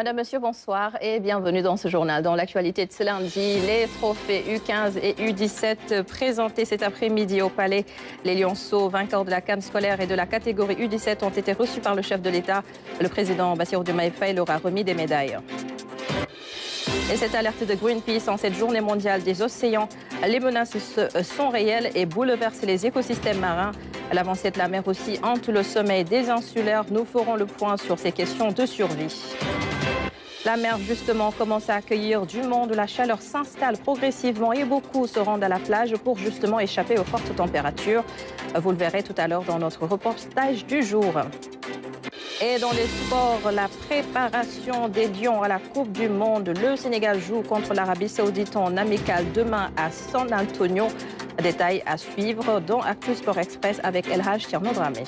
Madame, Monsieur, bonsoir et bienvenue dans ce journal. Dans l'actualité de ce lundi, les trophées U15 et U17 présentés cet après-midi au Palais. Les Lionceaux, vainqueurs de la CAN scolaire et de la catégorie U17, ont été reçus par le chef de l'État. Le président Bassirou Diomaye Faye leur a remis des médailles. Et cette alerte de Greenpeace en cette journée mondiale des océans, les menaces sont réelles et bouleversent les écosystèmes marins. L'avancée de la mer aussi hante le sommeil des insulaires. Nous ferons le point sur ces questions de survie. La mer, justement, commence à accueillir du monde. La chaleur s'installe progressivement et beaucoup se rendent à la plage pour justement échapper aux fortes températures. Vous le verrez tout à l'heure dans notre reportage du jour. Et dans les sports, la préparation des Lions à la Coupe du Monde. Le Sénégal joue contre l'Arabie Saoudite en amical demain à San Antonio. Détails à suivre dans Actu Sport Express avec El Hadj Thierno Dramé.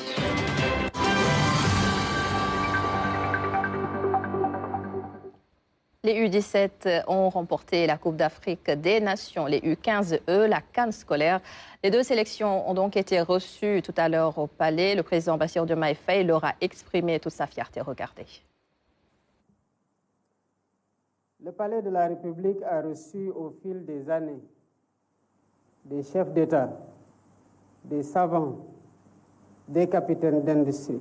Les U17 ont remporté la Coupe d'Afrique des Nations, les U15, eux, la CAN scolaire. Les deux sélections ont donc été reçues tout à l'heure au Palais. Le président Bassirou Diomaye Faye leur a exprimé toute sa fierté. Regardez. Le Palais de la République a reçu au fil des années des chefs d'État, des savants, des capitaines d'industrie.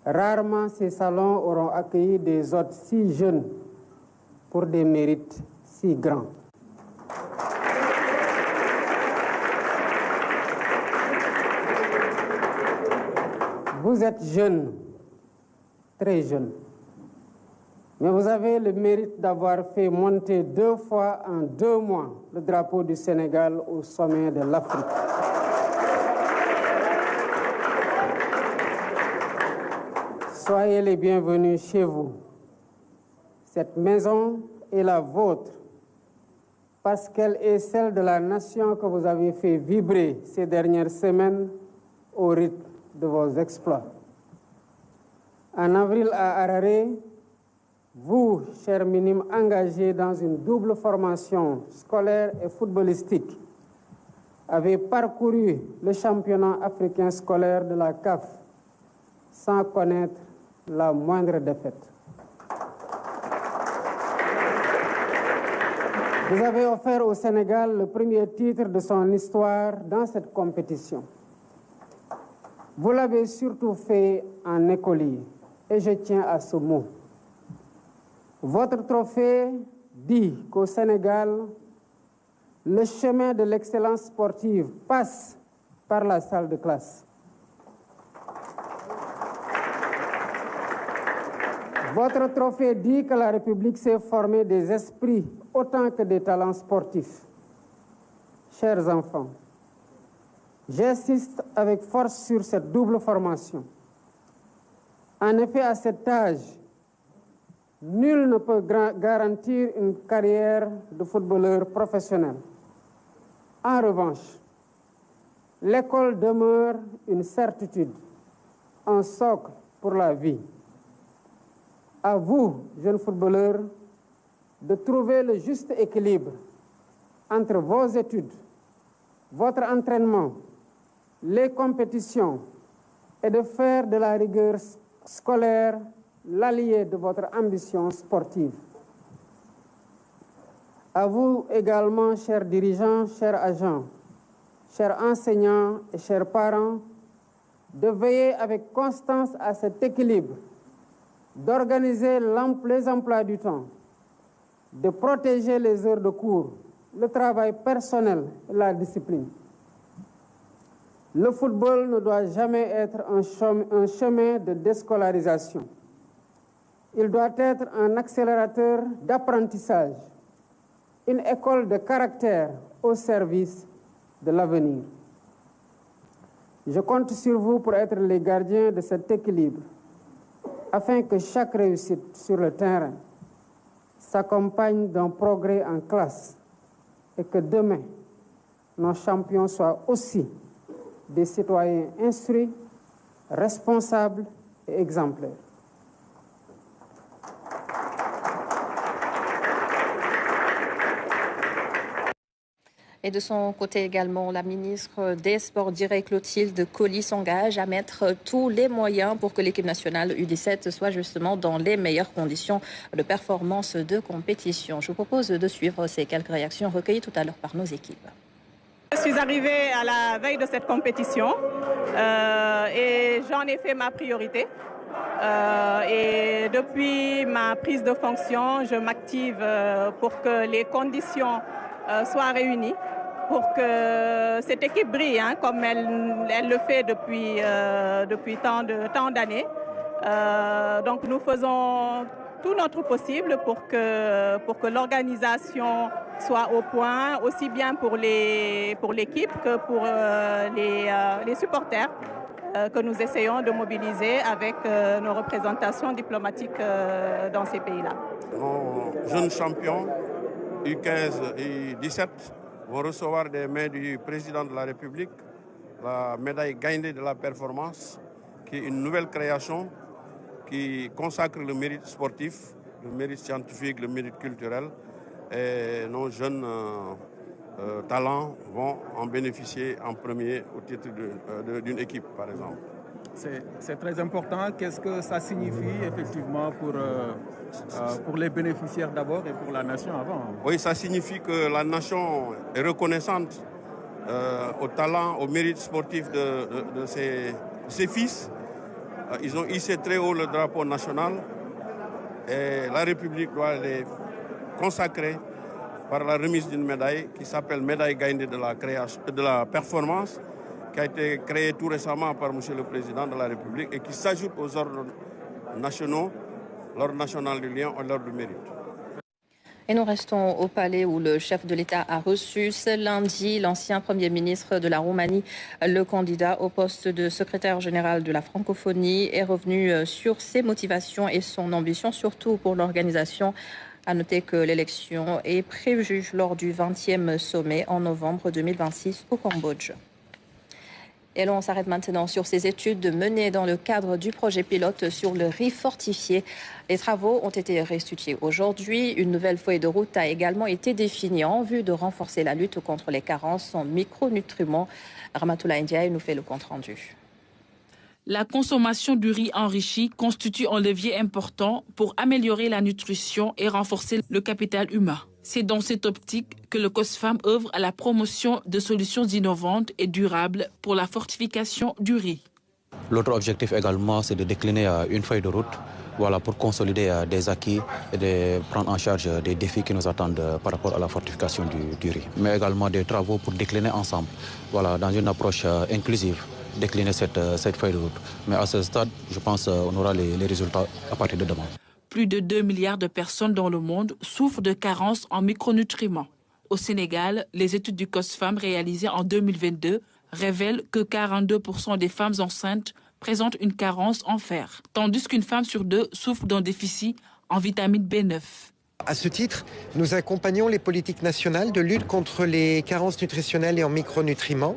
Rarement ces salons auront accueilli des hôtes si jeunes pour des mérites si grands. Vous êtes jeunes, très jeunes, mais vous avez le mérite d'avoir fait monter 2 fois en 2 mois le drapeau du Sénégal au sommet de l'Afrique. Soyez les bienvenus chez vous. Cette maison est la vôtre parce qu'elle est celle de la nation que vous avez fait vibrer ces dernières semaines au rythme de vos exploits. En avril à Harare, vous, chers minimes engagés dans une double formation scolaire et footballistique, avez parcouru le championnat africain scolaire de la CAF sans connaître la moindre défaite. Vous avez offert au Sénégal le premier titre de son histoire dans cette compétition. Vous l'avez surtout fait en écolier, et je tiens à ce mot. Votre trophée dit qu'au Sénégal, le chemin de l'excellence sportive passe par la salle de classe. Votre trophée dit que la République sait former des esprits autant que des talents sportifs. Chers enfants, j'insiste avec force sur cette double formation. En effet, à cet âge, nul ne peut garantir une carrière de footballeur professionnel. En revanche, l'école demeure une certitude, un socle pour la vie. À vous, jeunes footballeurs, de trouver le juste équilibre entre vos études, votre entraînement, les compétitions et de faire de la rigueur scolaire l'allié de votre ambition sportive. À vous également, chers dirigeants, chers agents, chers enseignants et chers parents, de veiller avec constance à cet équilibre, d'organiser les emplois du temps, de protéger les heures de cours, le travail personnel et la discipline. Le football ne doit jamais être un chemin de déscolarisation. Il doit être un accélérateur d'apprentissage, une école de caractère au service de l'avenir. Je compte sur vous pour être les gardiens de cet équilibre, afin que chaque réussite sur le terrain s'accompagne d'un progrès en classe et que demain, nos champions soient aussi des citoyens instruits, responsables et exemplaires. Et de son côté également, la ministre des Sports dirait Clotilde Coly s'engage à mettre tous les moyens pour que l'équipe nationale U17 soit justement dans les meilleures conditions de performance de compétition. Je vous propose de suivre ces quelques réactions recueillies tout à l'heure par nos équipes. Je suis arrivée à la veille de cette compétition et j'en ai fait ma priorité. Et depuis ma prise de fonction, je m'active pour que les conditions soient réunies, pour que cette équipe brille, comme elle le fait depuis tant d'années. Donc nous faisons tout notre possible pour que l'organisation soit au point, aussi bien pour l'équipe que pour les supporters que nous essayons de mobiliser avec nos représentations diplomatiques dans ces pays-là. Nos jeunes champions U15 et U17 vont recevoir des mains du président de la République la médaille Gaïndé de la performance, qui est une nouvelle création qui consacre le mérite sportif, le mérite scientifique, le mérite culturel. Et nos jeunes talents vont en bénéficier en premier au titre d'une équipe, par exemple. C'est très important. Qu'est-ce que ça signifie effectivement pour les bénéficiaires d'abord et pour la nation avant? Oui, ça signifie que la nation est reconnaissante au talent, au mérite sportif de ses fils. Ils ont hissé très haut le drapeau national et la République doit les consacrer par la remise d'une médaille qui s'appelle médaille Gaïndé de la performance, qui a été créée tout récemment par M. le Président de la République et qui s'ajoute aux ordres nationaux, l'ordre national du Lion et l'ordre du mérite. Et nous restons au palais où le chef de l'État a reçu ce lundi l'ancien Premier ministre de la Roumanie. Le candidat au poste de secrétaire général de la francophonie est revenu sur ses motivations et son ambition, surtout pour l'organisation. À noter que l'élection est prévue lors du 20e sommet en novembre 2026 au Cambodge. Et là, on s'arrête maintenant sur ces études menées dans le cadre du projet pilote sur le riz fortifié. Les travaux ont été restitués aujourd'hui. Une nouvelle feuille de route a également été définie en vue de renforcer la lutte contre les carences en micronutriments. Ramatoulaye Ndiaye nous fait le compte-rendu. La consommation du riz enrichi constitue un levier important pour améliorer la nutrition et renforcer le capital humain. C'est dans cette optique que le COSFAM œuvre à la promotion de solutions innovantes et durables pour la fortification du riz. L'autre objectif également, c'est de décliner une feuille de route pour consolider des acquis et de prendre en charge des défis qui nous attendent par rapport à la fortification du riz. Mais également des travaux pour décliner ensemble, dans une approche inclusive, décliner cette feuille de route. Mais à ce stade, je pense qu'on aura les résultats à partir de demain. Plus de 2 milliards de personnes dans le monde souffrent de carences en micronutriments. Au Sénégal, les études du COSFAM réalisées en 2022 révèlent que 42% des femmes enceintes présentent une carence en fer, tandis qu'une femme sur deux souffre d'un déficit en vitamine B9. À ce titre, nous accompagnons les politiques nationales de lutte contre les carences nutritionnelles et en micronutriments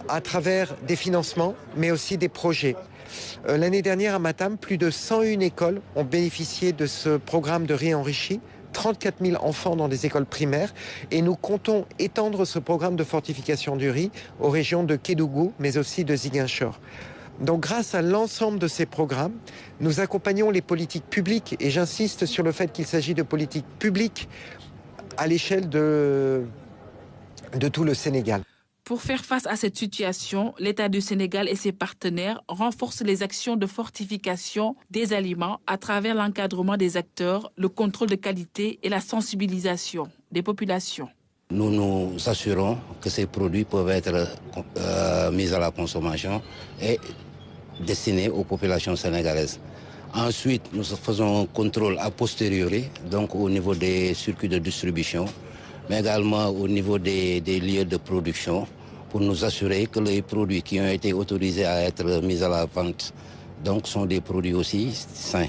à travers des financements, mais aussi des projets. L'année dernière à Matam, plus de 101 écoles ont bénéficié de ce programme de riz enrichi, 34 000 enfants dans des écoles primaires, et nous comptons étendre ce programme de fortification du riz aux régions de Kédougou, mais aussi de Ziguinchor. Donc grâce à l'ensemble de ces programmes, nous accompagnons les politiques publiques, et j'insiste sur le fait qu'il s'agit de politiques publiques à l'échelle de tout le Sénégal. Pour faire face à cette situation, l'État du Sénégal et ses partenaires renforcent les actions de fortification des aliments à travers l'encadrement des acteurs, le contrôle de qualité et la sensibilisation des populations. Nous nous assurons que ces produits peuvent être mis à la consommation et destinés aux populations sénégalaises. Ensuite, nous faisons un contrôle a posteriori, donc au niveau des circuits de distribution, mais également au niveau des lieux de production, pour nous assurer que les produits qui ont été autorisés à être mis à la vente donc, sont des produits aussi sains.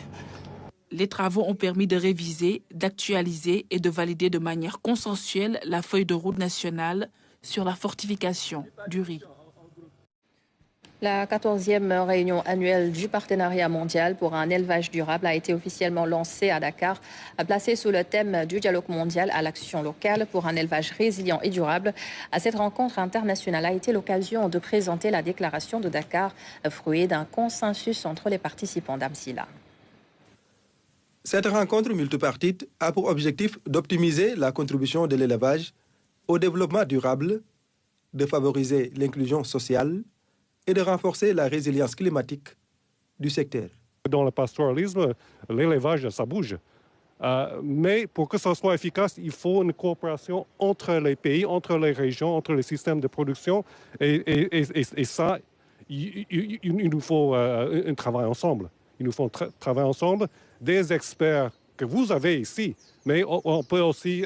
Les travaux ont permis de réviser, d'actualiser et de valider de manière consensuelle la feuille de route nationale sur la fortification du riz. La 14e réunion annuelle du partenariat mondial pour un élevage durable a été officiellement lancée à Dakar, placée sous le thème du dialogue mondial à l'action locale pour un élevage résilient et durable. Cette rencontre internationale a été l'occasion de présenter la déclaration de Dakar, fruit d'un consensus entre les participants d'Amsila. Cette rencontre multipartite a pour objectif d'optimiser la contribution de l'élevage au développement durable, de favoriser l'inclusion sociale et de renforcer la résilience climatique du secteur. Dans le pastoralisme, l'élevage, ça bouge. Mais pour que ça soit efficace, il faut une coopération entre les pays, entre les régions, entre les systèmes de production. Et ça, il nous faut un travail ensemble. Il nous faut travailler ensemble, des experts que vous avez ici, mais on peut aussi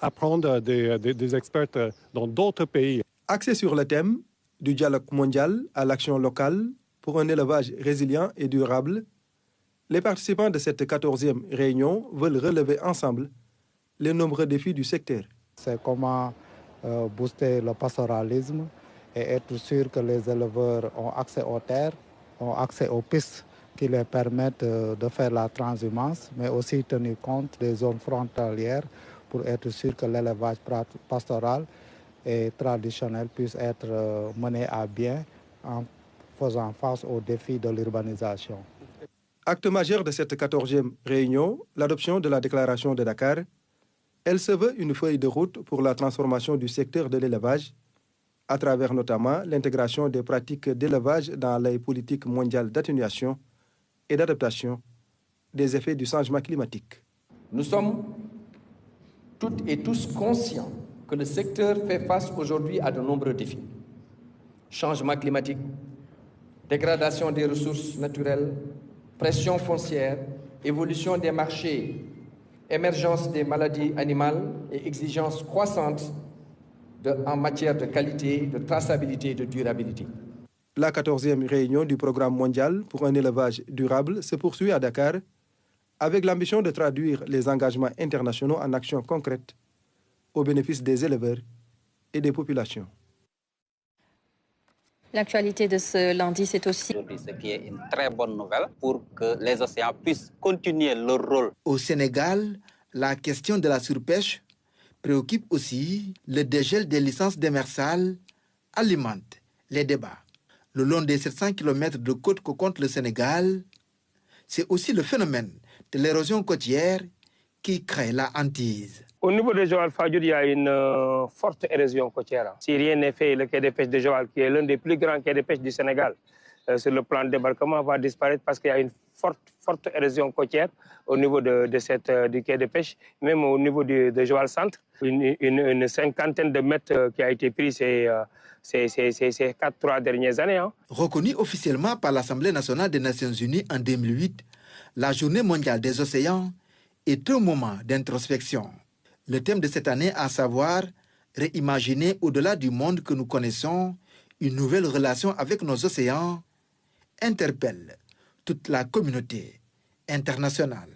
apprendre des experts dans d'autres pays. Axé sur le thème du dialogue mondial à l'action locale pour un élevage résilient et durable, les participants de cette 14e réunion veulent relever ensemble les nombreux défis du secteur. C'est comment booster le pastoralisme et être sûr que les éleveurs ont accès aux terres, ont accès aux pistes qui leur permettent de faire la transhumance, mais aussi tenir compte des zones frontalières pour être sûr que l'élevage pastoral et traditionnel puisse être mené à bien en faisant face aux défis de l'urbanisation. Acte majeur de cette 14e réunion, l'adoption de la déclaration de Dakar. Elle se veut une feuille de route pour la transformation du secteur de l'élevage, à travers notamment l'intégration des pratiques d'élevage dans les politiques mondiales d'atténuation et d'adaptation des effets du changement climatique. Nous sommes toutes et tous conscients que le secteur fait face aujourd'hui à de nombreux défis. Changement climatique, dégradation des ressources naturelles, pression foncière, évolution des marchés, émergence des maladies animales et exigences croissantes en matière de qualité, de traçabilité et de durabilité. La 14e réunion du programme mondial pour un élevage durable se poursuit à Dakar avec l'ambition de traduire les engagements internationaux en actions concrètes au bénéfice des éleveurs et des populations. L'actualité de ce lundi, c'est aussi... Ce qui est une très bonne nouvelle pour que les océans puissent continuer leur rôle. Au Sénégal, la question de la surpêche préoccupe aussi. Le dégel des licences démersales alimente les débats. Le long des 700 km de côte que compte le Sénégal, c'est aussi le phénomène de l'érosion côtière qui crée la hantise. Au niveau de Joal-Fadiouth, il y a une forte érosion côtière. Si rien n'est fait, le quai de pêche de Joal, qui est l'un des plus grands quais de pêche du Sénégal, sur le plan de débarquement, va disparaître parce qu'il y a une forte érosion côtière au niveau du quai de pêche, même au niveau de Joal-Centre. Une cinquantaine de mètres qui a été pris ces 3 dernières années. Reconnue officiellement par l'Assemblée nationale des Nations unies en 2008, la Journée mondiale des océans est un moment d'introspection. Le thème de cette année, à savoir réimaginer au-delà du monde que nous connaissons une nouvelle relation avec nos océans, interpelle toute la communauté internationale.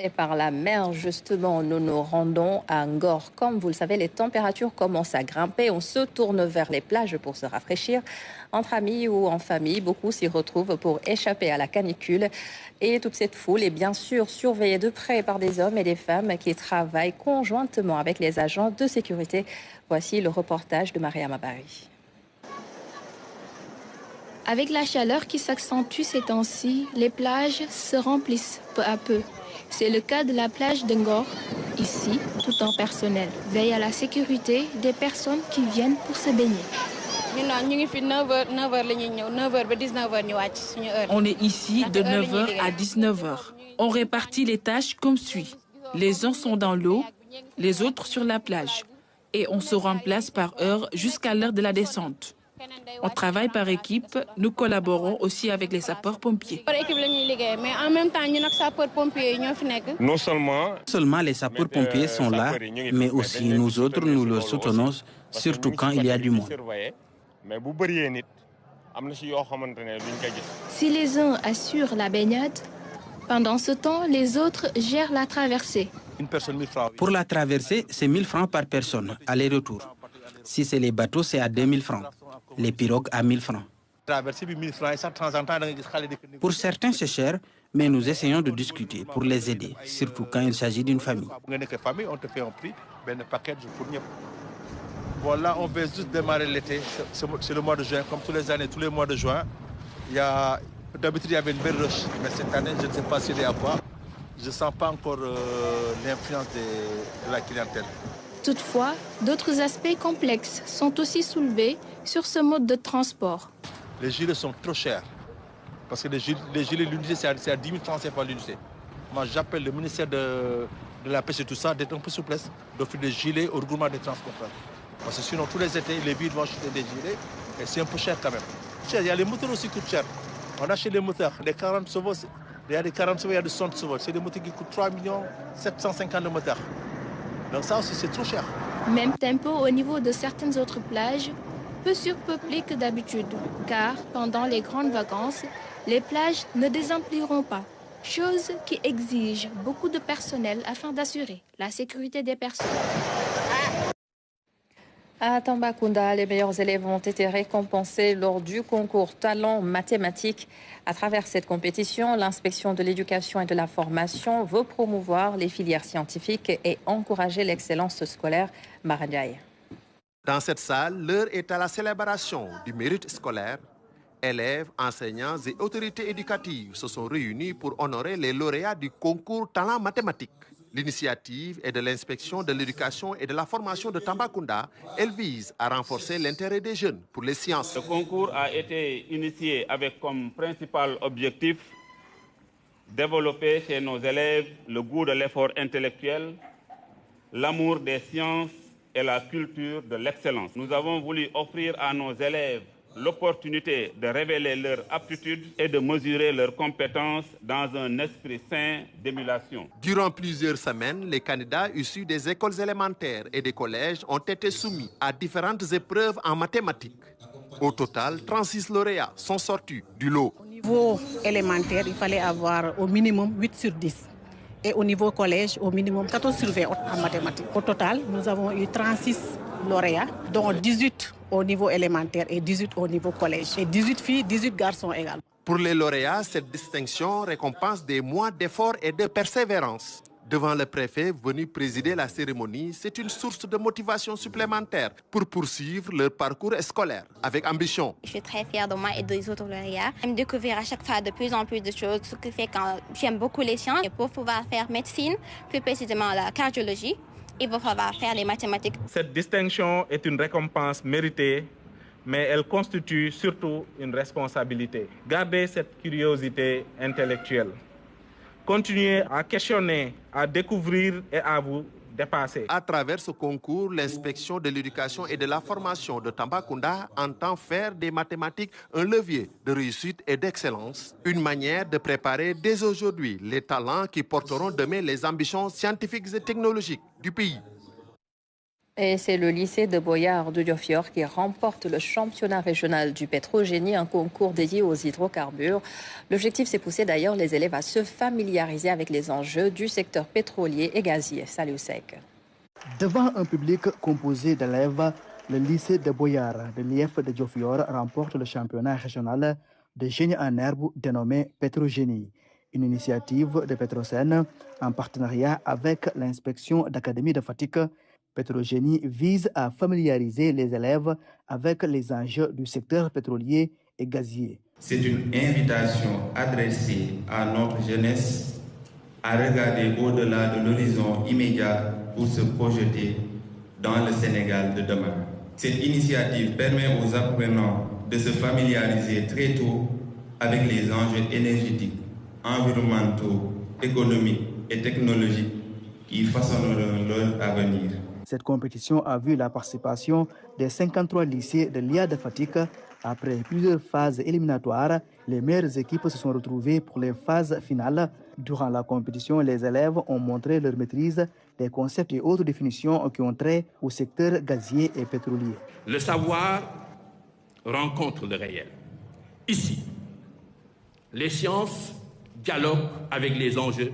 Et par la mer, justement, nous nous rendons à Ngor. Comme vous le savez, les températures commencent à grimper. On se tourne vers les plages pour se rafraîchir. Entre amis ou en famille, beaucoup s'y retrouvent pour échapper à la canicule. Et toute cette foule est bien sûr surveillée de près par des hommes et des femmes qui travaillent conjointement avec les agents de sécurité. Voici le reportage de Mariam Abari. Avec la chaleur qui s'accentue ces temps-ci, les plages se remplissent peu à peu. C'est le cas de la plage de Ngor. Ici, tout en personnel veille à la sécurité des personnes qui viennent pour se baigner. On est ici de 9h à 19h. On répartit les tâches comme suit. Les uns sont dans l'eau, les autres sur la plage. Et on se remplace par heure jusqu'à l'heure de la descente. On travaille par équipe, nous collaborons aussi avec les sapeurs-pompiers. Non seulement les sapeurs-pompiers sont là, mais aussi nous autres, nous le soutenons, surtout quand il y a du monde. Si les uns assurent la baignade, pendant ce temps, les autres gèrent la traversée. Pour la traversée, c'est 1 000 francs par personne, aller-retour. Si c'est les bateaux, c'est à 2 000 francs. les pirogues à 1000 francs. Pour certains, c'est cher, mais nous essayons de discuter pour les aider, surtout quand il s'agit d'une famille. Voilà, on veut juste démarrer l'été, c'est le mois de juin, comme tous les années, tous les mois de juin. D'habitude, il y avait une belle rush, mais cette année, je ne sais pas s'il y a quoi. Je ne sens pas encore l'influence de la clientèle. Toutefois, d'autres aspects complexes sont aussi soulevés sur ce mode de transport. Les gilets sont trop chers, parce que les gilets, l'unité, c'est à 10 000 francs CFA l'unité. Moi, j'appelle le ministère de la Pêche et tout ça, d'être un peu souplesse, d'offrir des gilets au regroupement des transporteurs. Parce que sinon, tous les étés, les villes vont acheter des gilets, et c'est un peu cher quand même. Il y a les moteurs aussi qui coûtent cher. On achète les moteurs, les 40 chevaux, il y a des 40 chevaux, il y a des 60 chevaux. C'est des moteurs qui coûtent 3 750 000 moteurs. Donc ça aussi, c'est trop cher. Même tempo au niveau de certaines autres plages, peu surpeuplées que d'habitude, car pendant les grandes vacances, les plages ne désempliront pas, chose qui exige beaucoup de personnel afin d'assurer la sécurité des personnes. À Tambacounda, les meilleurs élèves ont été récompensés lors du concours Talent Mathématiques. À travers cette compétition, l'inspection de l'éducation et de la formation veut promouvoir les filières scientifiques et encourager l'excellence scolaire. Marandiaï. Dans cette salle, l'heure est à la célébration du mérite scolaire. Élèves, enseignants et autorités éducatives se sont réunis pour honorer les lauréats du concours Talent Mathématiques. L'initiative est de l'inspection de l'éducation et de la formation de Tambacounda. Elle vise à renforcer l'intérêt des jeunes pour les sciences. Le concours a été initié avec comme principal objectif développer chez nos élèves le goût de l'effort intellectuel, l'amour des sciences et la culture de l'excellence. Nous avons voulu offrir à nos élèves l'opportunité de révéler leurs aptitudes et de mesurer leurs compétences dans un esprit sain d'émulation. Durant plusieurs semaines, les candidats issus des écoles élémentaires et des collèges ont été soumis à différentes épreuves en mathématiques. Au total, 36 lauréats sont sortis du lot. Au niveau élémentaire, il fallait avoir au minimum 8 sur 10. Et au niveau collège, au minimum 14 sur 20 en mathématiques. Au total, nous avons eu 36 lauréats, dont 18 au niveau élémentaire et 18 au niveau collège. Et 18 filles, 18 garçons également. Pour les lauréats, cette distinction récompense des mois d'efforts et de persévérance. Devant le préfet venu présider la cérémonie, c'est une source de motivation supplémentaire pour poursuivre leur parcours scolaire avec ambition. Je suis très fière de moi et des autres lauréats. J'aime découvrir à chaque fois de plus en plus de choses, ce qui fait que j'aime beaucoup les sciences. Et pour pouvoir faire médecine, plus précisément la cardiologie, il va falloir faire les mathématiques. Cette distinction est une récompense méritée, mais elle constitue surtout une responsabilité. Gardez cette curiosité intellectuelle. Continuez à questionner, à découvrir et à vous dépasser. À travers ce concours, l'inspection de l'éducation et de la formation de Tambacounda entend faire des mathématiques un levier de réussite et d'excellence, une manière de préparer dès aujourd'hui les talents qui porteront demain les ambitions scientifiques et technologiques du pays. Et c'est le lycée de Boyard de Diofior qui remporte le championnat régional du pétrogénie, un concours dédié aux hydrocarbures. L'objectif, c'est pousser d'ailleurs les élèves à se familiariser avec les enjeux du secteur pétrolier et gazier. Salut Sec. Devant un public composé d'élèves, le lycée de Boyard de l'IF de Diofior remporte le championnat régional de génie en herbe dénommé pétrogénie. Une initiative de Petrosen en partenariat avec l'inspection d'académie de Fatick. Pétrogénie vise à familiariser les élèves avec les enjeux du secteur pétrolier et gazier. C'est une invitation adressée à notre jeunesse à regarder au-delà de l'horizon immédiat pour se projeter dans le Sénégal de demain. Cette initiative permet aux apprenants de se familiariser très tôt avec les enjeux énergétiques, environnementaux, économiques et technologiques qui façonneront leur avenir. Cette compétition a vu la participation des 53 lycées de l'IA de Fatick. Après plusieurs phases éliminatoires, les meilleures équipes se sont retrouvées pour les phases finales. Durant la compétition, les élèves ont montré leur maîtrise des concepts et autres définitions qui ont trait au secteur gazier et pétrolier. Le savoir rencontre le réel. Ici, les sciences dialoguent avec les enjeux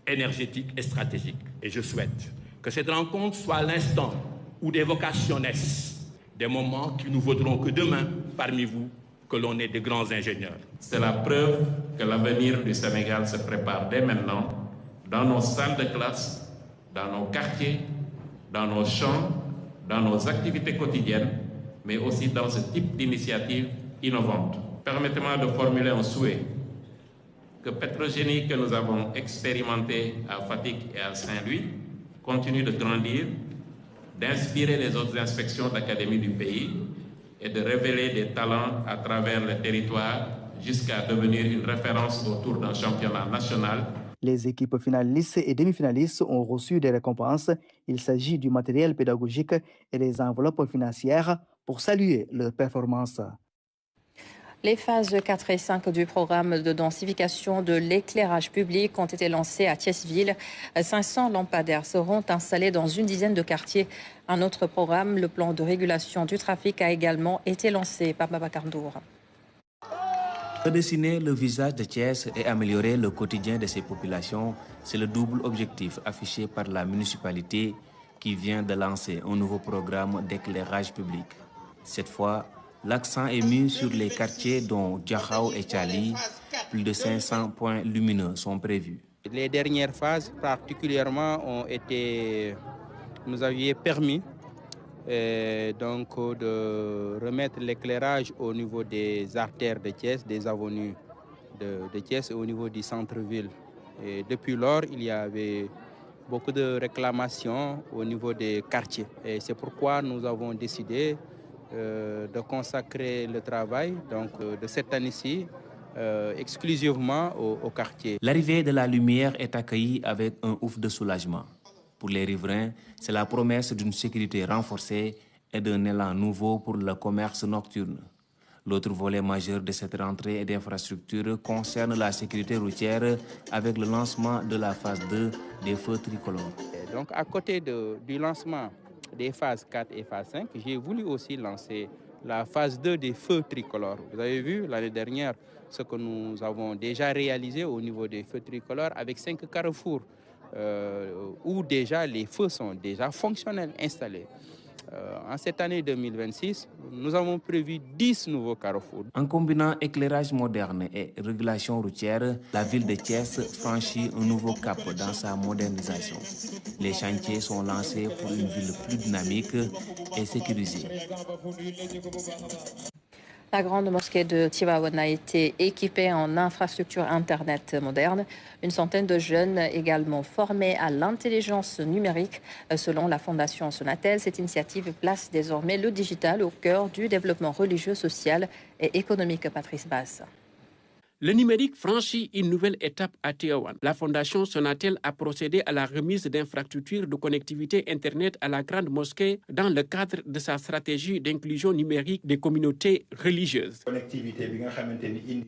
énergétiques et stratégiques. Et je souhaite que cette rencontre soit l'instant où des vocations naissent Des moments qui nous vaudront que demain, parmi vous, que l'on ait de grands ingénieurs. C'est la preuve que l'avenir du Sénégal se prépare dès maintenant, dans nos salles de classe, dans nos quartiers, dans nos champs, dans nos activités quotidiennes, mais aussi dans ce type d'initiative innovante. Permettez-moi de formuler un souhait que Petrogénie que nous avons expérimenté à Fatick et à Saint-Louis continue de grandir, d'inspirer les autres inspections d'académie du pays et de révéler des talents à travers le territoire jusqu'à devenir une référence autour d'un championnat national. Les équipes finalistes et demi-finalistes ont reçu des récompenses. Il s'agit du matériel pédagogique et des enveloppes financières pour saluer leur performance. Les phases 4 et 5 du programme de densification de l'éclairage public ont été lancées à Thiès-Ville. 500 lampadaires seront installés dans une dizaine de quartiers. Un autre programme, le plan de régulation du trafic, a également été lancé par Babacar Ndour. Redessiner le visage de Thiès et améliorer le quotidien de ses populations, c'est le double objectif affiché par la municipalité qui vient de lancer un nouveau programme d'éclairage public. Cette fois, l'accent est mis sur les quartiers dont Diakhao et Thiali. Plus de 500 points lumineux sont prévus. Les dernières phases particulièrement nous avaient permis donc de remettre l'éclairage au niveau des artères de Thiès, des avenues de Thiès et au niveau du centre-ville. Et depuis lors, il y avait beaucoup de réclamations au niveau des quartiers. Et c'est pourquoi nous avons décidé de consacrer le travail de cette année-ci exclusivement au quartier. L'arrivée de la lumière est accueillie avec un ouf de soulagement. Pour les riverains, c'est la promesse d'une sécurité renforcée et d'un élan nouveau pour le commerce nocturne. L'autre volet majeur de cette rentrée d'infrastructures concerne la sécurité routière avec le lancement de la phase 2 des feux tricolores. Donc à côté du lancement des phases 4 et phase 5, j'ai voulu aussi lancer la phase 2 des feux tricolores. Vous avez vu l'année dernière ce que nous avons déjà réalisé au niveau des feux tricolores avec 5 carrefours où déjà les feux sont déjà fonctionnels, installés. En cette année 2026, nous avons prévu 10 nouveaux carrefours. En combinant éclairage moderne et régulation routière, la ville de Thiès franchit un nouveau cap dans sa modernisation. Les chantiers sont lancés pour une ville plus dynamique et sécurisée. La grande mosquée de Tivaouane a été équipée en infrastructure Internet moderne. Une centaine de jeunes également formés à l'intelligence numérique. Selon la Fondation Sonatel, cette initiative place désormais le digital au cœur du développement religieux, social et économique. Patrice Basse. Le numérique franchit une nouvelle étape à Tivaouane. La Fondation Sonatel a procédé à la remise d'infrastructures de connectivité Internet à la grande mosquée dans le cadre de sa stratégie d'inclusion numérique des communautés religieuses.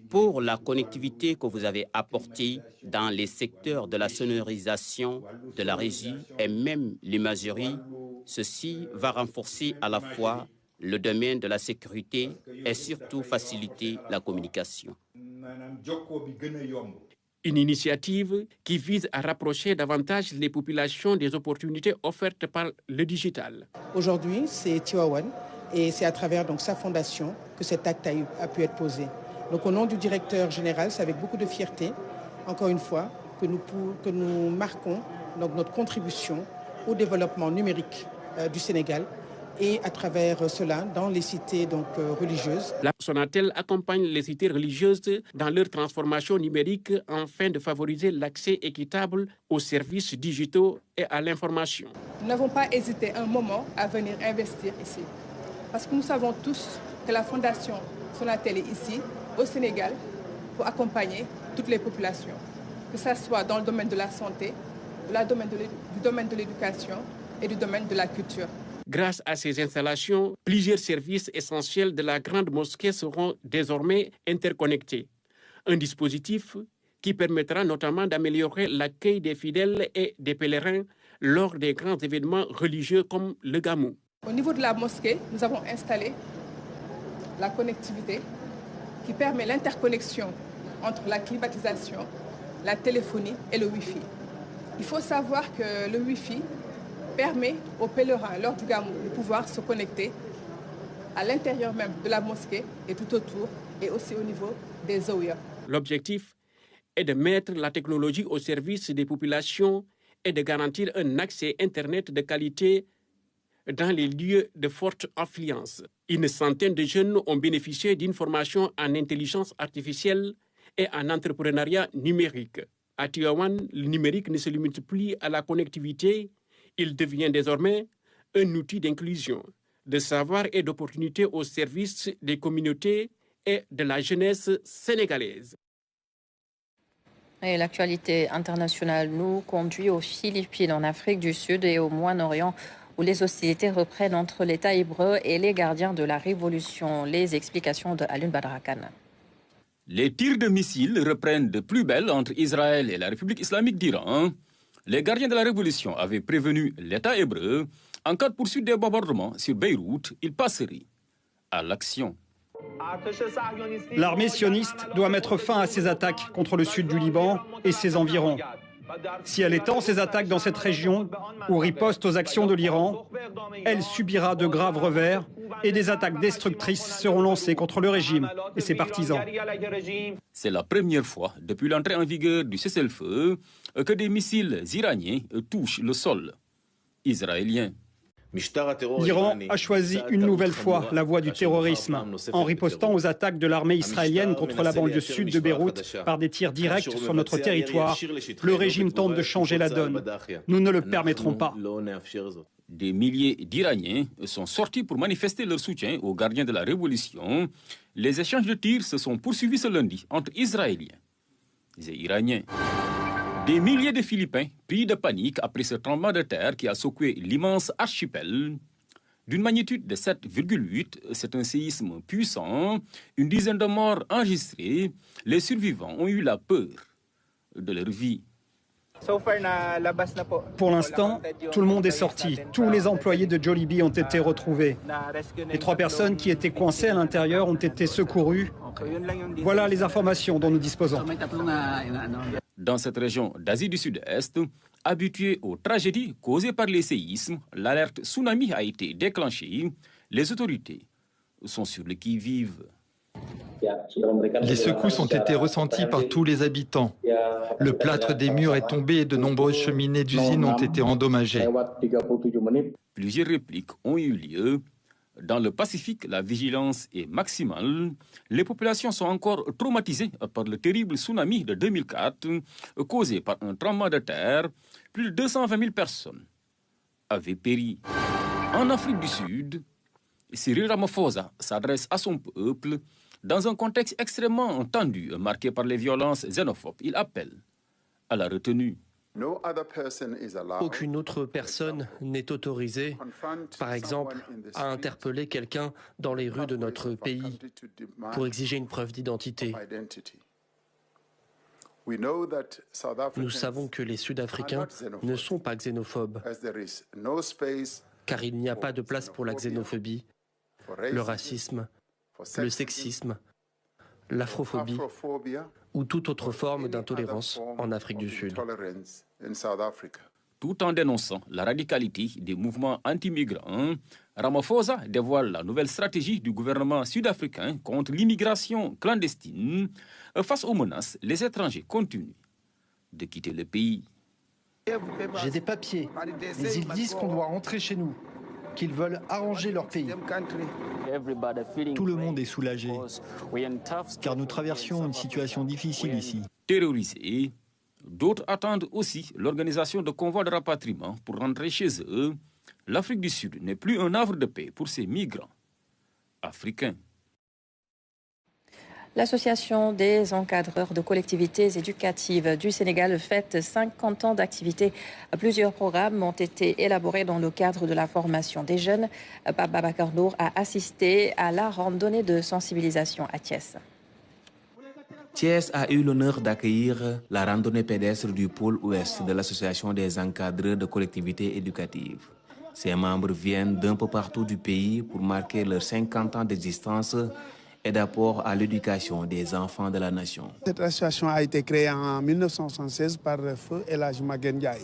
Pour la connectivité que vous avez apportée dans les secteurs de la sonorisation, de la régie et même l'imagerie, ceci va renforcer à la fois le domaine de la sécurité et surtout faciliter la communication. Une initiative qui vise à rapprocher davantage les populations des opportunités offertes par le digital. Aujourd'hui, c'est Tivaouane et c'est à travers sa fondation que cet acte a pu être posé. Donc au nom du directeur général, c'est avec beaucoup de fierté, encore une fois, que nous marquons notre contribution au développement numérique du Sénégal et à travers cela dans les cités religieuses. La Sonatel accompagne les cités religieuses dans leur transformation numérique afin de favoriser l'accès équitable aux services digitaux et à l'information. Nous n'avons pas hésité un moment à venir investir ici parce que nous savons tous que la Fondation Sonatel est ici au Sénégal pour accompagner toutes les populations, que ce soit dans le domaine de la santé, du domaine de l'éducation et du domaine de la culture. Grâce à ces installations, plusieurs services essentiels de la grande mosquée seront désormais interconnectés. Un dispositif qui permettra notamment d'améliorer l'accueil des fidèles et des pèlerins lors des grands événements religieux comme le Gamou. Au niveau de la mosquée, nous avons installé la connectivité qui permet l'interconnexion entre la climatisation, la téléphonie et le Wi-Fi. Il faut savoir que le Wi-Fi permet aux pèlerins lors du Gamou de pouvoir se connecter à l'intérieur même de la mosquée et tout autour, et aussi au niveau des zawiyas. L'objectif est de mettre la technologie au service des populations et de garantir un accès Internet de qualité dans les lieux de forte affluence. Une centaine de jeunes ont bénéficié d'une formation en intelligence artificielle et en entrepreneuriat numérique. À Tivaouane, le numérique ne se limite plus à la connectivité, il devient désormais un outil d'inclusion, de savoir et d'opportunités au service des communautés et de la jeunesse sénégalaise. Et l'actualité internationale nous conduit aux Philippines, en Afrique du Sud et au Moyen-Orient, où les hostilités reprennent entre l'État hébreu et les gardiens de la Révolution. Les explications de Alun Badrakan. Les tirs de missiles reprennent de plus belle entre Israël et la République islamique d'Iran. Les gardiens de la Révolution avaient prévenu l'État hébreu. En cas de poursuite des bombardements sur Beyrouth, ils passeraient à l'action. L'armée sioniste doit mettre fin à ses attaques contre le sud du Liban et ses environs. Si elle étend ses attaques dans cette région ou riposte aux actions de l'Iran, elle subira de graves revers et des attaques destructrices seront lancées contre le régime et ses partisans. C'est la première fois depuis l'entrée en vigueur du cessez-le-feu que des missiles iraniens touchent le sol israélien. L'Iran a choisi une nouvelle fois la voie du terrorisme en ripostant aux attaques de l'armée israélienne contre la banlieue sud de Beyrouth par des tirs directs sur notre territoire. Le régime tente de changer la donne. Nous ne le permettrons pas. Des milliers d'Iraniens sont sortis pour manifester leur soutien aux gardiens de la Révolution. Les échanges de tirs se sont poursuivis ce lundi entre Israéliens et Iraniens. Des milliers de Philippins pris de panique après ce tremblement de terre qui a secoué l'immense archipel. D'une magnitude de 7,8, c'est un séisme puissant, une dizaine de morts enregistrés. Les survivants ont eu la peur de leur vie. Pour l'instant, tout le monde est sorti. Tous les employés de Jollibee ont été retrouvés. Les 3 personnes qui étaient coincées à l'intérieur ont été secourues. Voilà les informations dont nous disposons. Dans cette région d'Asie du Sud-Est, habituée aux tragédies causées par les séismes, l'alerte tsunami a été déclenchée. Les autorités sont sur le qui-vive. Les secousses ont été ressenties par tous les habitants. Le plâtre des murs est tombé et de nombreuses cheminées d'usines ont été endommagées. Plusieurs répliques ont eu lieu. Dans le Pacifique, la vigilance est maximale. Les populations sont encore traumatisées par le terrible tsunami de 2004 causé par un tremblement de terre. Plus de 220 000 personnes avaient péri. En Afrique du Sud, Cyril Ramaphosa s'adresse à son peuple dans un contexte extrêmement tendu, marqué par les violences xénophobes. Il appelle à la retenue. Aucune autre personne n'est autorisée, par exemple, à interpeller quelqu'un dans les rues de notre pays pour exiger une preuve d'identité. Nous savons que les Sud-Africains ne sont pas xénophobes, car il n'y a pas de place pour la xénophobie, le racisme, le sexisme, l'afrophobie ou toute autre forme d'intolérance en Afrique du Sud. Tout en dénonçant la radicalité des mouvements anti-migrants, Ramaphosa dévoile la nouvelle stratégie du gouvernement sud-africain contre l'immigration clandestine. Face aux menaces, les étrangers continuent de quitter le pays. J'ai des papiers, mais ils disent qu'on doit rentrer chez nous, qu'ils veulent arranger leur pays. Tout le monde est soulagé, car nous traversions une situation difficile ici. Terrorisés, d'autres attendent aussi l'organisation de convois de rapatriement pour rentrer chez eux. L'Afrique du Sud n'est plus un havre de paix pour ces migrants africains. L'Association des encadreurs de collectivités éducatives du Sénégal fête 50 ans d'activité. Plusieurs programmes ont été élaborés dans le cadre de la formation des jeunes. Pape Babacar Nour a assisté à la randonnée de sensibilisation à Thiès. Thiès a eu l'honneur d'accueillir la randonnée pédestre du pôle ouest de l'Association des encadreurs de collectivités éducatives. Ses membres viennent d'un peu partout du pays pour marquer leurs 50 ans d'existence et d'apport à l'éducation des enfants de la nation. Cette association a été créée en 1976 par Feu El Hadji Maguette Ndiaye.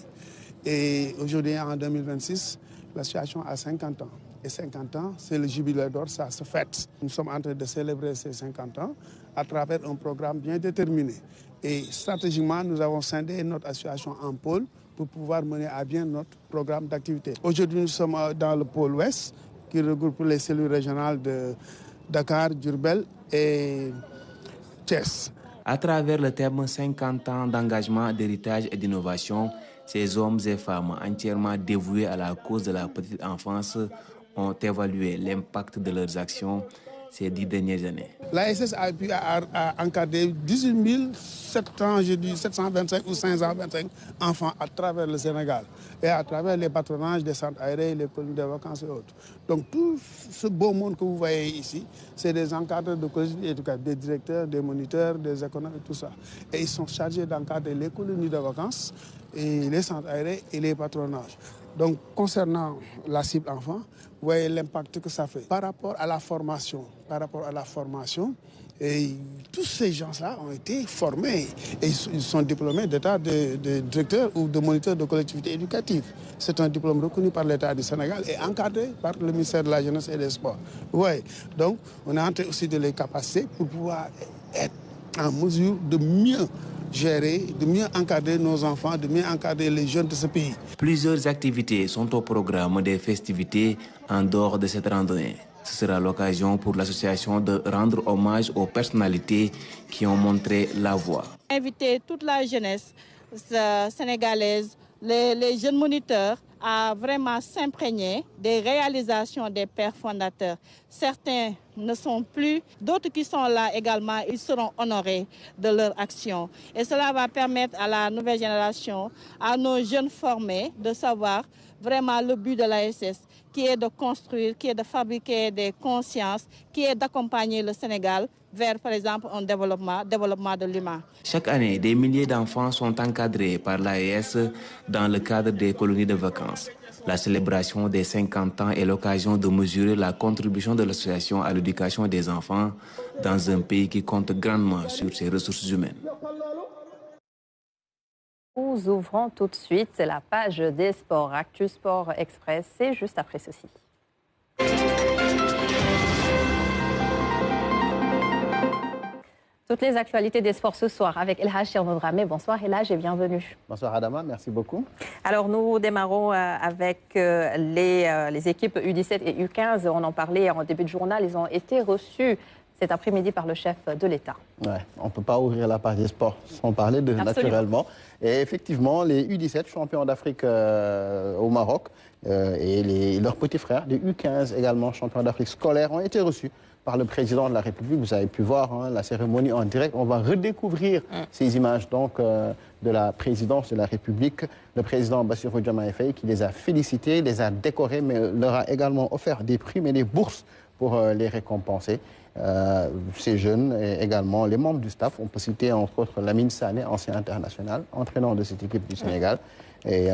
Et aujourd'hui, en 2026, l'association a 50 ans. Et 50 ans, c'est le jubilé d'or, ça se fête. Nous sommes en train de célébrer ces 50 ans à travers un programme bien déterminé. Et stratégiquement, nous avons scindé notre association en pôles pour pouvoir mener à bien notre programme d'activité. Aujourd'hui, nous sommes dans le pôle ouest, qui regroupe les cellules régionales de Dakar, Diourbel et Thiès. À travers le thème 50 ans d'engagement, d'héritage et d'innovation, ces hommes et femmes entièrement dévoués à la cause de la petite enfance ont évalué l'impact de leurs actions ces 10 dernières années. L'ASS a pu encadrer 18 725 ou 525 enfants à travers le Sénégal et à travers les patronages des centres aérés, les colonies de vacances et autres. Donc tout ce beau monde que vous voyez ici, c'est des encadreurs de collectivités éducatives, des directeurs, des moniteurs, des économes et tout ça. Et ils sont chargés d'encadrer les colonies de vacances, et les centres aérés et les patronages. Donc concernant la cible enfant, vous voyez l'impact que ça fait. Par rapport à la formation, et tous ces gens-là ont été formés et ils sont diplômés d'état de directeur ou de moniteur de collectivité éducative. C'est un diplôme reconnu par l'État du Sénégal et encadré par le ministère de la Jeunesse et des Sports. Ouais. Donc on est en train aussi de les capaciter pour pouvoir être en mesure de mieux gérer, de mieux encadrer nos enfants, de mieux encadrer les jeunes de ce pays. Plusieurs activités sont au programme des festivités en dehors de cette randonnée. Ce sera l'occasion pour l'association de rendre hommage aux personnalités qui ont montré la voie. Inviter toute la jeunesse sénégalaise, les jeunes moniteurs, à vraiment s'imprégner des réalisations des pères fondateurs. Certains ne sont plus, d'autres qui sont là également, ils seront honorés de leur action. Et cela va permettre à la nouvelle génération, à nos jeunes formés, de savoir vraiment le but de l'ASS, qui est de construire, qui est de fabriquer des consciences, qui est d'accompagner le Sénégal vers, par exemple, un développement de l'humain. Chaque année, des milliers d'enfants sont encadrés par l'AES dans le cadre des colonies de vacances. La célébration des 50 ans est l'occasion de mesurer la contribution de l'association à l'éducation des enfants dans un pays qui compte grandement sur ses ressources humaines. Nous ouvrons tout de suite la page des sports. Actu Sport Express, c'est juste après ceci. Toutes les actualités des sports ce soir avec Elhaj Chernoudramé. Bonsoir Elhaj et bienvenue. Bonsoir Adama, merci beaucoup. Alors nous démarrons avec les équipes U17 et U15. On en parlait en début de journal, ils ont été reçus cet après-midi par le chef de l'État. Ouais, on ne peut pas ouvrir la page des sports sans parler de naturellement. Et effectivement, les U17 champions d'Afrique au Maroc et leurs petits frères, les U15 également champions d'Afrique scolaire, ont été reçus par le président de la République. Vous avez pu voir la cérémonie en direct. On va redécouvrir ces images donc de la présidence de la République. Le président Bassirou Diomaye Faye qui les a félicités, les a décorés, mais leur a également offert des primes et des bourses pour les récompenser. Ces jeunes et également les membres du staff, on peut citer entre autres Lamine Sané, ancien international, entraîneur de cette équipe du Sénégal, et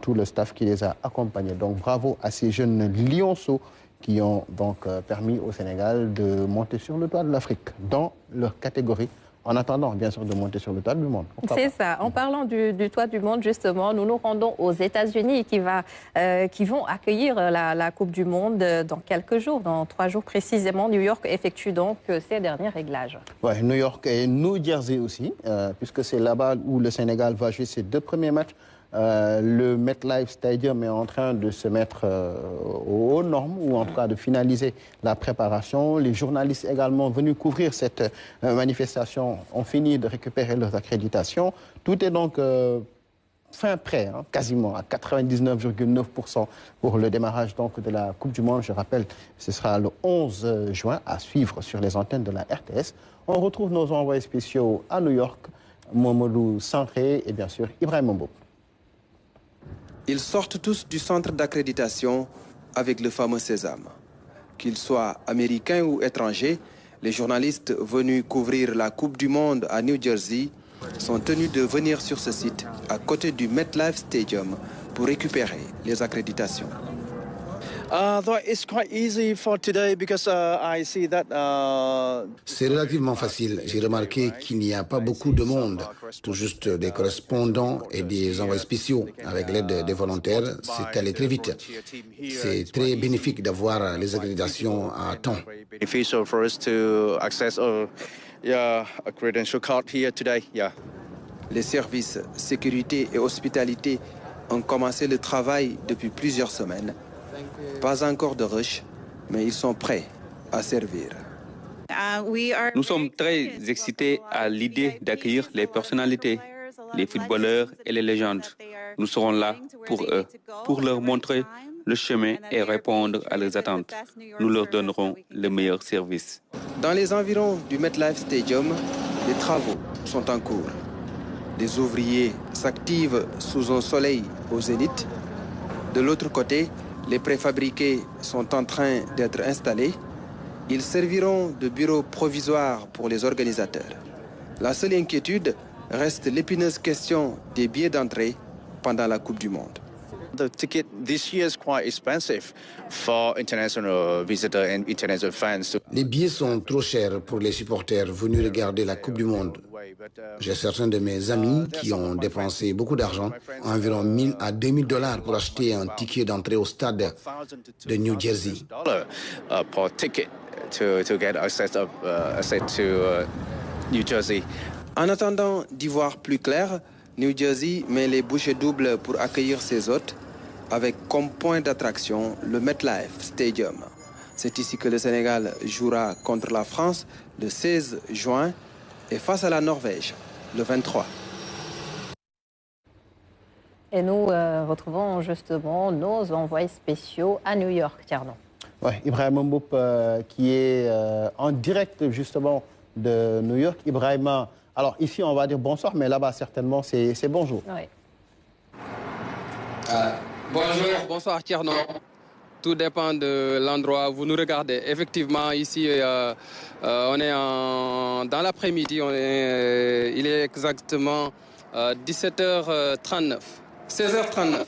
tout le staff qui les a accompagnés. Donc bravo à ces jeunes lionceaux qui ont donc permis au Sénégal de monter sur le toit de l'Afrique dans leur catégorie, en attendant bien sûr de monter sur le toit du monde. C'est ça. En parlant du toit du monde, justement, nous nous rendons aux États-Unis qui vont accueillir la Coupe du Monde dans quelques jours, dans 3 jours précisément. New York effectue donc ses derniers réglages. Oui, New York et New Jersey aussi, puisque c'est là-bas où le Sénégal va jouer ses 2 premiers matchs. Le MetLife Stadium est en train de se mettre aux normes, ou en tout cas de finaliser la préparation. Les journalistes également venus couvrir cette manifestation ont fini de récupérer leurs accréditations. Tout est donc fin prêt, quasiment à 99,9% pour le démarrage donc de la Coupe du Monde. Je rappelle, ce sera le 11 juin à suivre sur les antennes de la RTS. On retrouve nos envoyés spéciaux à New York, Momodou Sankhé et bien sûr Ibrahim Mboup. Ils sortent tous du centre d'accréditation avec le fameux sésame. Qu'ils soient américains ou étrangers, les journalistes venus couvrir la Coupe du Monde à New Jersey sont tenus de venir sur ce site, à côté du MetLife Stadium, pour récupérer les accréditations. C'est relativement facile. J'ai remarqué qu'il n'y a pas beaucoup de monde, tout juste des correspondants et des envoyés spéciaux. Avec l'aide des volontaires, c'est allé très vite. C'est très bénéfique d'avoir les accréditations à temps. Les services sécurité et hospitalité ont commencé le travail depuis plusieurs semaines. Pas encore de rush, mais ils sont prêts à servir. Nous sommes très excités à l'idée d'accueillir les personnalités, les footballeurs et les légendes. Nous serons là pour eux, pour leur montrer le chemin et répondre à leurs attentes. Nous leur donnerons le meilleur service. Dans les environs du MetLife Stadium, les travaux sont en cours. Des ouvriers s'activent sous un soleil au zénith. De l'autre côté, les préfabriqués sont en train d'être installés. Ils serviront de bureau provisoire pour les organisateurs. La seule inquiétude reste l'épineuse question des billets d'entrée pendant la Coupe du Monde. The ticket this year is quite expensive for international visitors and international fans. Les billets sont trop chers pour les supporters venus regarder la Coupe du Monde. J'ai certains de mes amis qui ont dépensé beaucoup d'argent, environ 1 000 à 2 000 $ pour acheter un ticket d'entrée au stade de New Jersey. Per ticket to get access to New Jersey. En attendant d'y voir plus clair, New Jersey met les bouchées doubles pour accueillir ses hôtes, avec comme point d'attraction le MetLife Stadium. C'est ici que le Sénégal jouera contre la France le 16 juin et face à la Norvège le 23. Et nous retrouvons justement nos envoyés spéciaux à New York, Tierno. Oui, Ibrahima Mboup qui est en direct justement de New York. Ibrahima, alors ici on va dire bonsoir, mais là-bas certainement c'est bonjour. Oui. Bonjour, bonsoir Tierno. Tout dépend de l'endroit où vous nous regardez. Effectivement, ici, on est dans l'après-midi. Il est exactement 17h39. 16h39.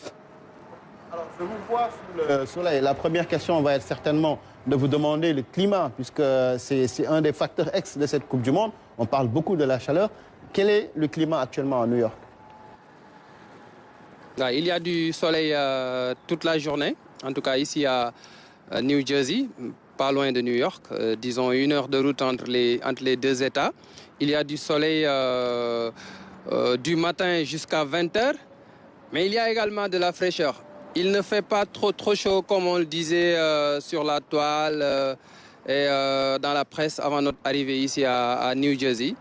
Alors, je vous vois sous le soleil. La première question va être certainement de vous demander le climat, puisque c'est un des facteurs X de cette Coupe du Monde. On parle beaucoup de la chaleur. Quel est le climat actuellement à New York? Il y a du soleil toute la journée, en tout cas ici à New Jersey, pas loin de New York, disons 1 heure de route entre les deux États. Il y a du soleil du matin jusqu'à 20h, mais il y a également de la fraîcheur. Il ne fait pas trop chaud comme on le disait sur la toile et dans la presse avant notre arrivée ici à New Jersey.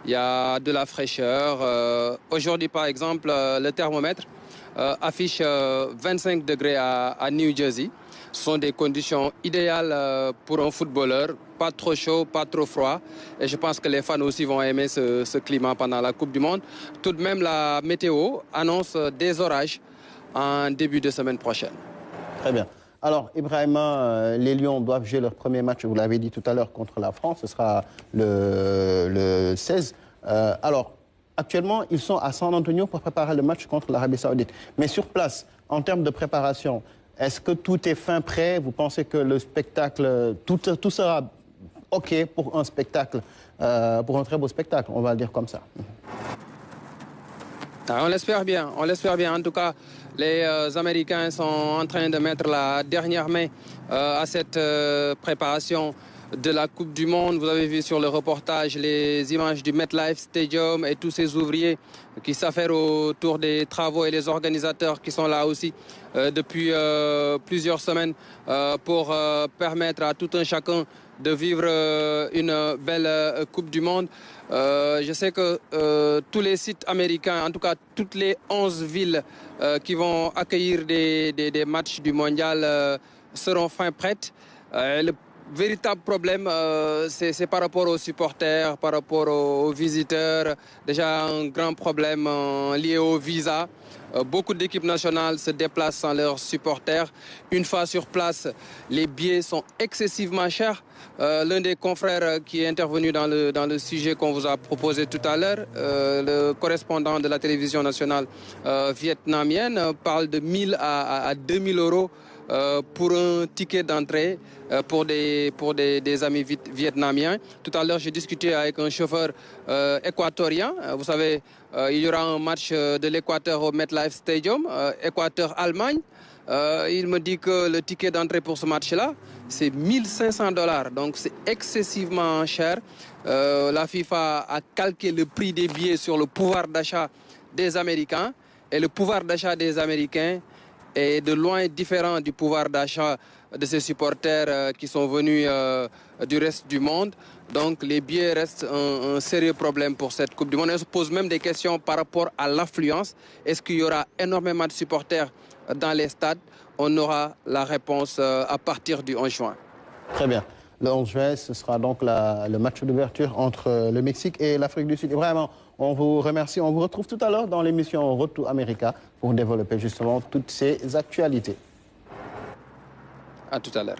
Il y a de la fraîcheur. Aujourd'hui, par exemple, le thermomètre affiche 25 degrés à New Jersey. Ce sont des conditions idéales pour un footballeur. Pas trop chaud, pas trop froid. Et je pense que les fans aussi vont aimer ce climat pendant la Coupe du Monde. Tout de même, la météo annonce des orages en début de semaine prochaine. Très bien. Alors, Ibrahima, les Lions doivent jouer leur premier match, vous l'avez dit tout à l'heure, contre la France. Ce sera le 16. Alors, actuellement, ils sont à San Antonio pour préparer le match contre l'Arabie Saoudite. Mais sur place, en termes de préparation, est-ce que tout est fin prêt? Vous pensez que le spectacle, tout sera OK pour un spectacle, pour un très beau spectacle, on va le dire comme ça? On l'espère bien, on l'espère bien. En tout cas, les Américains sont en train de mettre la dernière main à cette préparation de la Coupe du Monde. Vous avez vu sur le reportage les images du MetLife Stadium et tous ces ouvriers qui s'affairent autour des travaux et les organisateurs qui sont là aussi depuis plusieurs semaines pour permettre à tout un chacun de vivre une belle Coupe du Monde. Je sais que tous les sites américains, en tout cas toutes les 11 villes qui vont accueillir des matchs du mondial seront fin prêtes. Le véritable problème, c'est par rapport aux supporters, par rapport aux visiteurs. Déjà un grand problème lié au visa. Beaucoup d'équipes nationales se déplacent sans leurs supporters. Une fois sur place, les billets sont excessivement chers. L'un des confrères qui est intervenu dans le sujet qu'on vous a proposé tout à l'heure, le correspondant de la télévision nationale vietnamienne, parle de 1 000 à 2 000 euros pour un ticket d'entrée pour des amis vietnamiens. Tout à l'heure, j'ai discuté avec un chauffeur équatorien. Vous savez, il y aura un match de l'Équateur au MetLife Stadium, Équateur-Allemagne. Il me dit que le ticket d'entrée pour ce match-là, c'est $1 500. Donc, c'est excessivement cher. La FIFA a calqué le prix des billets sur le pouvoir d'achat des Américains. Et le pouvoir d'achat des Américains est de loin différent du pouvoir d'achat de ces supporters qui sont venus du reste du monde. Donc les billets restent un sérieux problème pour cette Coupe du Monde. On se pose même des questions par rapport à l'affluence. Est-ce qu'il y aura énormément de supporters dans les stades? On aura la réponse à partir du 11 juin. Très bien. Le 11 juin, ce sera donc le match d'ouverture entre le Mexique et l'Afrique du Sud. Et vraiment, on vous remercie. On vous retrouve tout à l'heure dans l'émission Road to America pour développer justement toutes ces actualités. À tout à l'heure.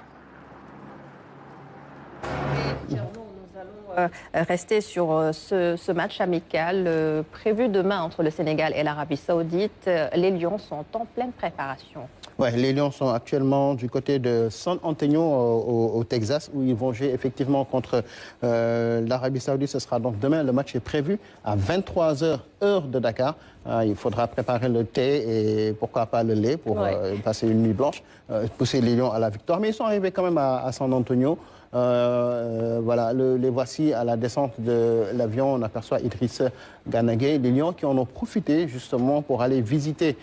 Rester sur ce match amical prévu demain entre le Sénégal et l'Arabie Saoudite. Les Lions sont en pleine préparation. Ouais, les Lions sont actuellement du côté de San Antonio au Texas où ils vont jouer effectivement contre l'Arabie Saoudite. Ce sera donc demain. Le match est prévu à 23h heure de Dakar. Il faudra préparer le thé et pourquoi pas le lait pour passer une nuit blanche, pousser les Lions à la victoire. Mais ils sont arrivés quand même à San Antonio. Voilà, les voici à la descente de l'avion. On aperçoit Idriss Gana Gueye, les Lions qui en ont profité justement pour aller visiter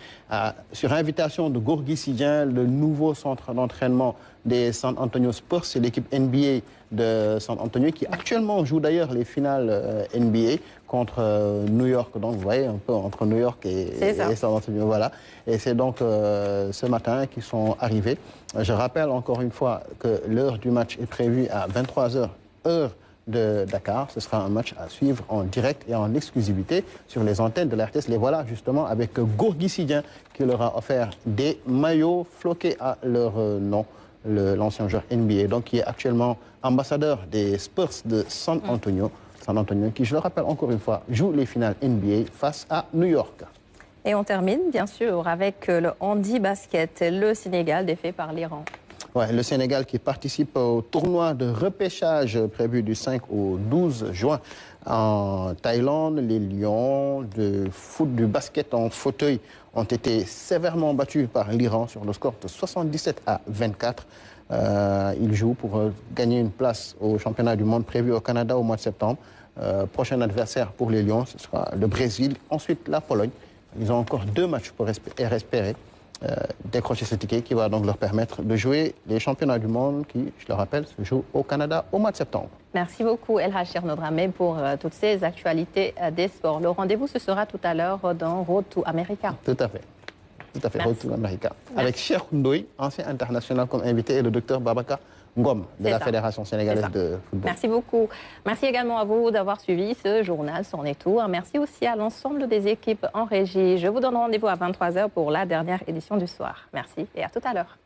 sur invitation de Gorgui Sy-Dieng le nouveau centre d'entraînement des San Antonio Spurs. C'est l'équipe NBA de San Antonio qui actuellement joue d'ailleurs les finales NBA contre New York. Donc vous voyez un peu entre New York et San Antonio. Voilà. Et c'est donc ce matin qu'ils sont arrivés. Je rappelle encore une fois que l'heure du match est prévue à 23h heure de Dakar. Ce sera un match à suivre en direct et en exclusivité sur les antennes de la RTS. Les voilà justement avec Gorgui Sy-Dieng qui leur a offert des maillots floqués à leur nom, l'ancien joueur NBA, donc qui est actuellement ambassadeur des Spurs de San Antonio. San Antonio qui, je le rappelle encore une fois, joue les finales NBA face à New York. Et on termine bien sûr avec le handi-basket, le Sénégal défait par l'Iran. Ouais, le Sénégal qui participe au tournoi de repêchage prévu du 5 au 12 juin en Thaïlande. Les Lions du basket en fauteuil ont été sévèrement battus par l'Iran sur le score de 77-24. Ils jouent pour gagner une place au championnat du monde prévu au Canada au mois de septembre. Prochain adversaire pour les Lions, ce sera le Brésil, ensuite la Pologne. Ils ont encore 2 matchs pour espérer décrocher ce ticket qui va donc leur permettre de jouer les championnats du monde qui, je le rappelle, se jouent au Canada au mois de septembre. Merci beaucoup El Hachir Nodramé pour toutes ces actualités des sports. Le rendez-vous, ce sera tout à l'heure dans Road to America. Tout à fait. Tout à fait, Road to America. Avec Cheikh Ndoye, ancien international comme invité, et le docteur Babacar Ngom de la Fédération sénégalaise de football. Merci beaucoup. Merci également à vous d'avoir suivi ce journal C'en est tout. Merci aussi à l'ensemble des équipes en régie. Je vous donne rendez-vous à 23h pour la dernière édition du soir. Merci et à tout à l'heure.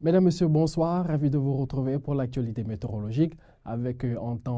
Mesdames, Messieurs, bonsoir. Ravi de vous retrouver pour l'actualité météorologique avec en temps